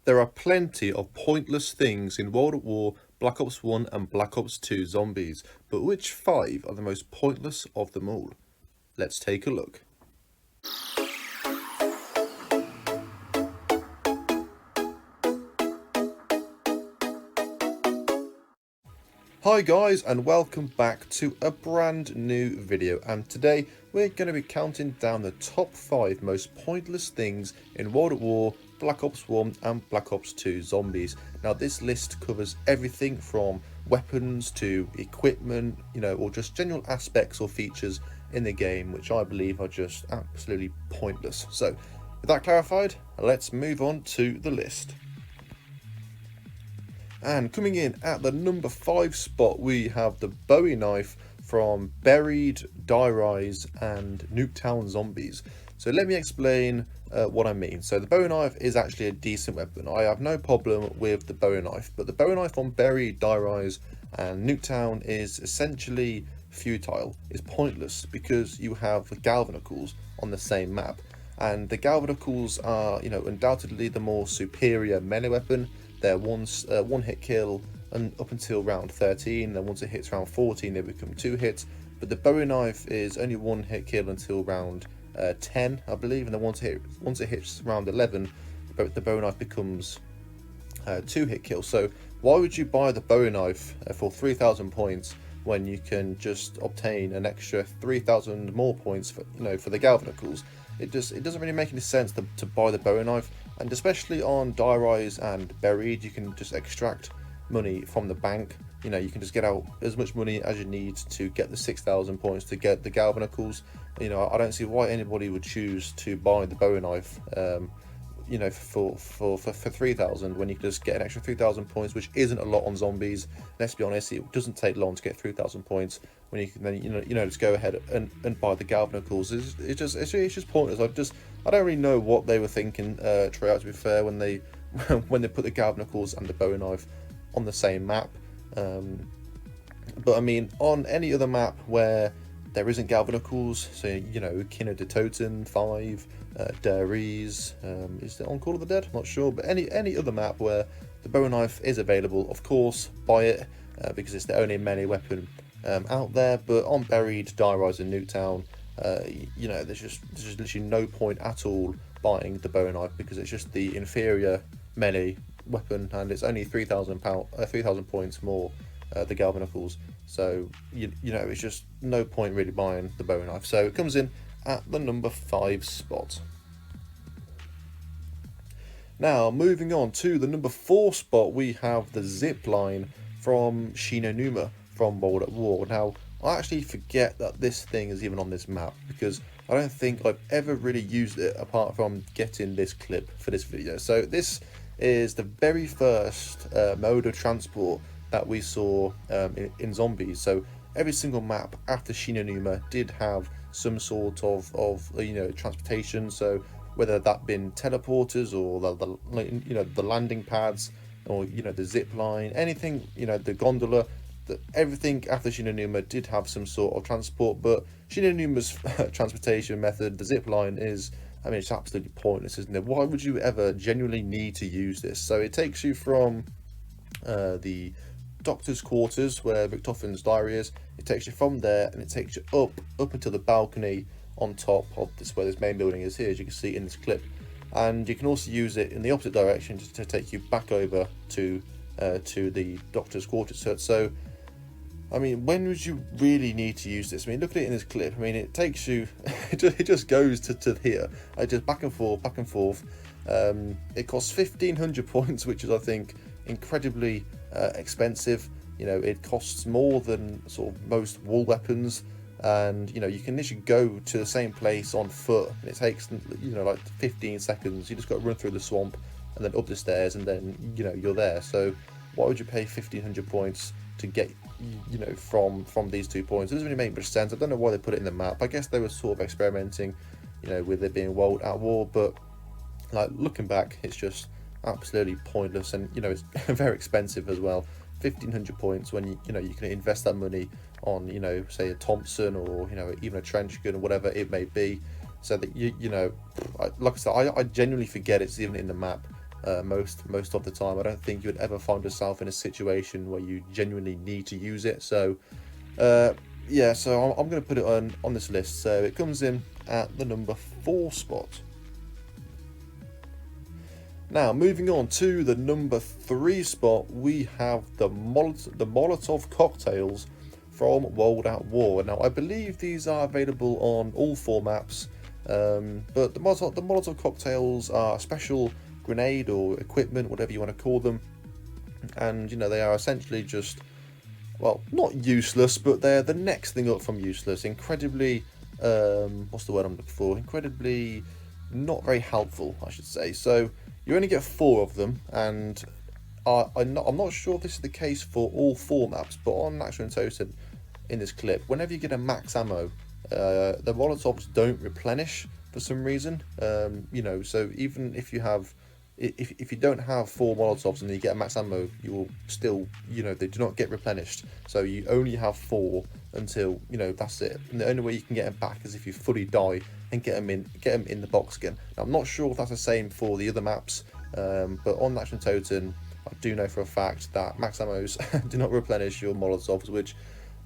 There are plenty of pointless things in World at War, Black Ops 1 and Black Ops 2 Zombies, but which 5 are the most pointless of them all? Let's take a look. Hi guys, and welcome back to a brand new video, and today we're going to be counting down the top 5 most pointless things in World at War, Black Ops 1 and Black Ops 2 Zombies. Now this list covers everything from weapons to equipment, or just general aspects or features in the game which I believe are just absolutely pointless. So with that clarified, let's move on to the list. And coming in at the number 5 spot, we have the Bowie knife from Buried, Die Rise and Nuketown Zombies. So let me explain what I mean. So the Bowie knife is actually a decent weapon. I have no problem with the Bowie knife, but the Bowie knife on Buried, Die Rise and Nuketown is essentially futile. It's pointless because you have the Galvanicles on the same map. And the Galvanicles are, undoubtedly the more superior melee weapon. They're one hit kill and up until round 13, then once it hits round 14 they become 2 hits, but the Bowie knife is only 1 hit kill until round 10 I believe, and then once it hits round 11 the Bowie knife becomes 2 hit kill. So why would you buy the Bowie knife for 3,000 points when you can just obtain an extra 3,000 more points for the Galvanicles? It doesn't really make any sense to buy the Bowie knife, and especially on Die Rise and Buried, you can just extract money from the bank. You can just get out as much money as you need to get the 6,000 points to get the Galvanicles. I don't see why anybody would choose to buy the Bowie knife, for 3,000 when you can just get an extra 3,000 points, which isn't a lot on zombies. Let's be honest, it doesn't take long to get 3,000 points when you can then just go ahead and buy the Galvanicles. It's just pointless. I don't really know what they were thinking, Treyarch, to be fair, when they put the Galvanicles and the Bowie knife on the same map. But I mean, on any other map where there isn't Galvanicles, so Kino de Toten 5, Dairies, is it on Call of the Dead? I'm not sure, but any other map where the Bowie knife is available, of course, buy it because it's the only melee weapon out there. But on Buried, Die Rise and Nuketown, there's just literally no point at all buying the Bowie knife because it's just the inferior melee weapon, and it's only 3,000 points more the Galvanicles. So it's just no point really buying the Bowie knife. So it comes in at the number 5 spot. Now moving on to the number 4 spot, we have the Zipline from Shinonuma from World at War. Now I actually forget that this thing is even on this map because I don't think I've ever really used it apart from getting this clip for this video. So this is the very first mode of transport that we saw in Zombies. So every single map after Shinonuma did have some sort of transportation. So whether that been teleporters or the landing pads or the zip line, anything, the gondola, everything after Shinonuma did have some sort of transport. But Shinonuma's transportation method, the zip line, is, it's absolutely pointless, isn't it? Why would you ever genuinely need to use this? So it takes you from the doctor's quarters where Richtofen's diary is. It takes you from there and it takes you up until the balcony on top of this, where this main building is here, as you can see in this clip. And you can also use it in the opposite direction to take you back over to the doctor's quarters. So when would you really need to use this? Look at it in this clip. It takes you, it just goes to here, just back and forth. It costs 1,500 points, which is, I think, incredibly expensive. It costs more than sort of most wall weapons, and you can literally go to the same place on foot, and it takes like 15 seconds. You just got to run through the swamp and then up the stairs, and then you're there. So why would you pay 1,500 points to get from these 2 points? It doesn't really make much sense. I don't know why they put it in the map. I guess they were sort of experimenting with it being World at War, but looking back, it's just absolutely pointless, and it's very expensive as well. 1,500 points when you can invest that money on say a Thompson or even a trench gun or whatever it may be. So that like I said, I genuinely forget it's even in the map most of the time. I don't think you would ever find yourself in a situation where you genuinely need to use it. So yeah, so I'm going to put it on this list. So it comes in at the number 4 spot. Now, moving on to the number 3 spot, we have the Molotov Cocktails from World at War. Now, I believe these are available on all 4 maps, but the Molotov Cocktails are a special grenade or equipment, whatever you want to call them, and, you know, they are essentially just, well, not useless, but they're the next thing up from useless. Incredibly, what's the word I'm looking for? Incredibly not very helpful, I should say. So you only get 4 of them, and I'm not sure if this is the case for all 4 maps, but on Action and Totem in this clip, whenever you get a max ammo, the Molotovs don't replenish for some reason. You know, so even if you have, if you don't have 4 Molotovs and you get a max ammo, you will still, you know, they do not get replenished. So you only have 4 until, you know, that's it. And the only way you can get them back is if you fully die and get them in the box again. Now, I'm not sure if that's the same for the other maps, but on Action Totem, I do know for a fact that max ammos do not replenish your Molotovs, which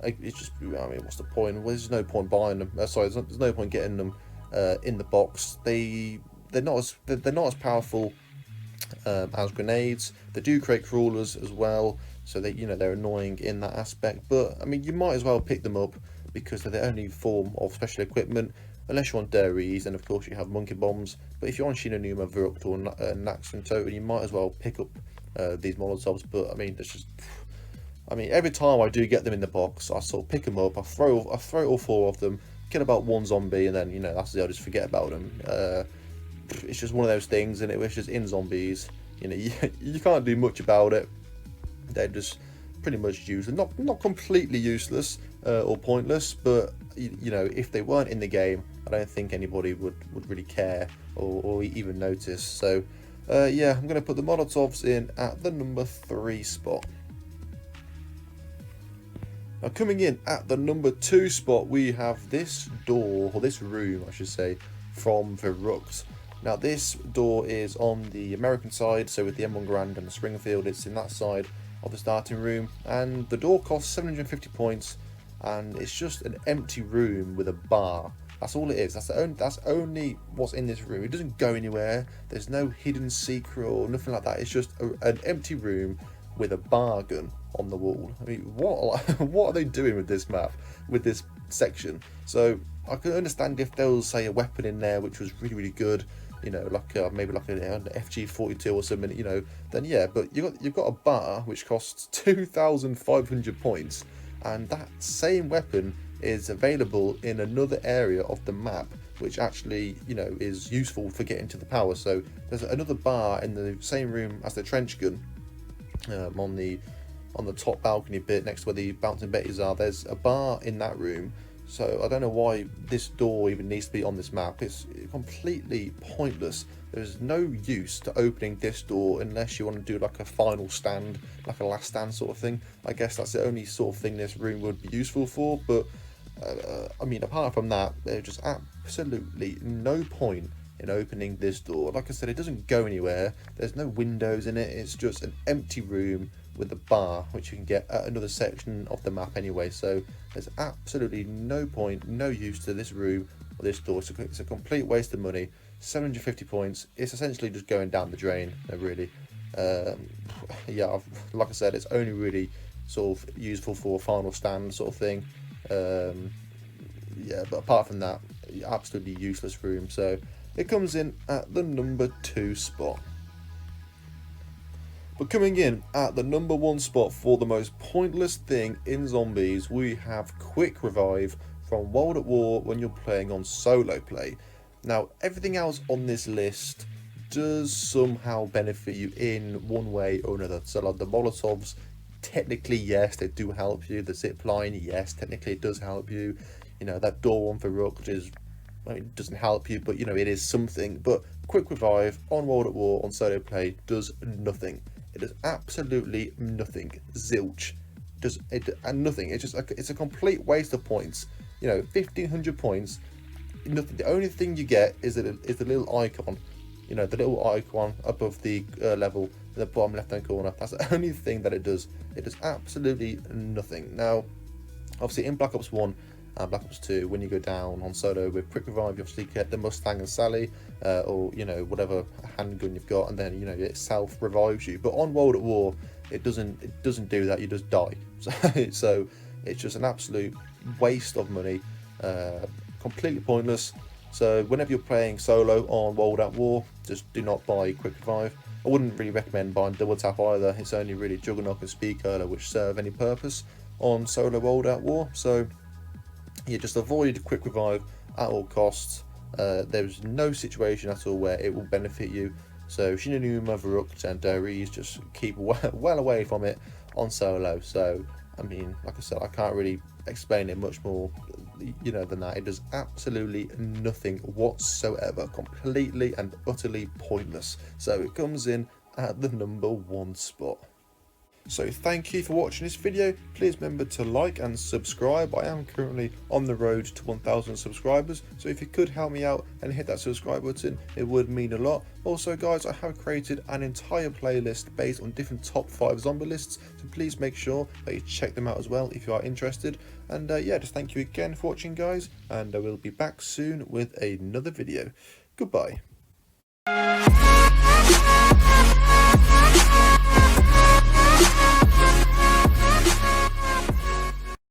it's just, I mean, what's the point? Well, there's no point buying them. There's no point getting them in the box. They're not as powerful as grenades. They do create crawlers as well, so they, you know, they're annoying in that aspect. But I mean, you might as well pick them up because they're the only form of special equipment. Unless you're on Dairies, and of course you have monkey bombs. But if you're on Shinonuma, Viruct, or Nax and Totem, you might as well pick up these Molotovs. But I mean, I mean, every time I do get them in the box, I sort of pick them up. I throw all 4 of them, kill about 1 zombie, and then, you know, that's it. I just forget about them. It's just one of those things, and it was just in zombies. You know, you can't do much about it. They're just pretty much useless, not completely useless or pointless, but you know, if they weren't in the game, I don't think anybody would really care or even notice. So yeah, I'm going to put the Molotovs in at the number 3 spot. Now, coming in at the number 2 spot, we have this door, or this room I should say, from Viruct. Now, this door is on the American side, so with the M1 Grand and the Springfield, it's in that side of the starting room, and the door costs 750 points, and it's just an empty room with a bar. That's all it is. That's only what's in this room. It doesn't go anywhere. There's no hidden secret or nothing like that. It's just an empty room with a bar gun on the wall. I mean, what are they doing with this map, with this section? So I can understand if there was, say, a weapon in there which was really good, you know, like maybe like an FG42 or something, you know, then yeah. But you've got a bar which costs 2,500 points, and that same weapon is available in another area of the map, which actually, you know, is useful for getting to the power. So there's another bar in the same room as the trench gun, on the top balcony bit next to where the bouncing betties are. There's a bar in that room. So I don't know why this door even needs to be on this map. It's completely pointless. There's no use to opening this door unless you want to do like a final stand, like a last stand sort of thing. I guess that's the only sort of thing this room would be useful for. But I mean, apart from that, there's just absolutely no point in opening this door. Like I said, it doesn't go anywhere. There's no windows in it. It's just an empty room with a bar, which you can get at another section of the map anyway. So there's absolutely no point, no use to this room or this door. It's a complete waste of money. 750 points. It's essentially just going down the drain, really. Yeah, like I said, it's only really sort of useful for a final stand sort of thing. Yeah, but apart from that, absolutely useless room. So it comes in at the number 2 spot. But coming in at the number 1 spot for the most pointless thing in zombies, we have Quick Revive from World at War when you're playing on solo play. Now, everything else on this list does somehow benefit you in one way or another. So like the Molotovs, technically yes, they do help you. The Zipline, yes, technically it does help you. You know, that door one for Rook is, I mean, it doesn't help you, but you know, it is something. But Quick Revive on World at War on solo play does nothing. It does absolutely nothing. Zilch. Does it, and nothing. It's just it's a complete waste of points. You know, 1,500 points. Nothing. The only thing you get is the little icon you know, the little icon above the level in the bottom left hand corner. That's the only thing that it does. It does absolutely nothing. Now, obviously in Black Ops 1 and Black Ops 2, when you go down on solo with quick revive, you obviously get the Mustang and Sally, or, you know, whatever handgun you've got, and then, you know, it self revives you. But on World at War, it doesn't do that. You just die. So it's just an absolute waste of money, completely pointless. So whenever you're playing solo on World at War, just do not buy quick revive. I wouldn't really recommend buying double tap either. It's only really Juggernaut and Speed Curler which serve any purpose on solo World at War. So yeah, just avoid quick revive at all costs. There's no situation at all where it will benefit you. So Shinonuma, Verrucht and Dories, just keep well away from it on solo. So I mean, like I said, I can't really explain it much more, you know, than that. It does absolutely nothing whatsoever, completely and utterly pointless. So it comes in at the number 1 spot. So thank you for watching this video. Please remember to like and subscribe. I am currently on the road to 1,000 subscribers, so if you could help me out and hit that subscribe button, it would mean a lot. Also guys, I have created an entire playlist based on different top 5 zombie lists, so please make sure that you check them out as well if you are interested. And yeah, just thank you again for watching guys, and I will be back soon with another video. Goodbye.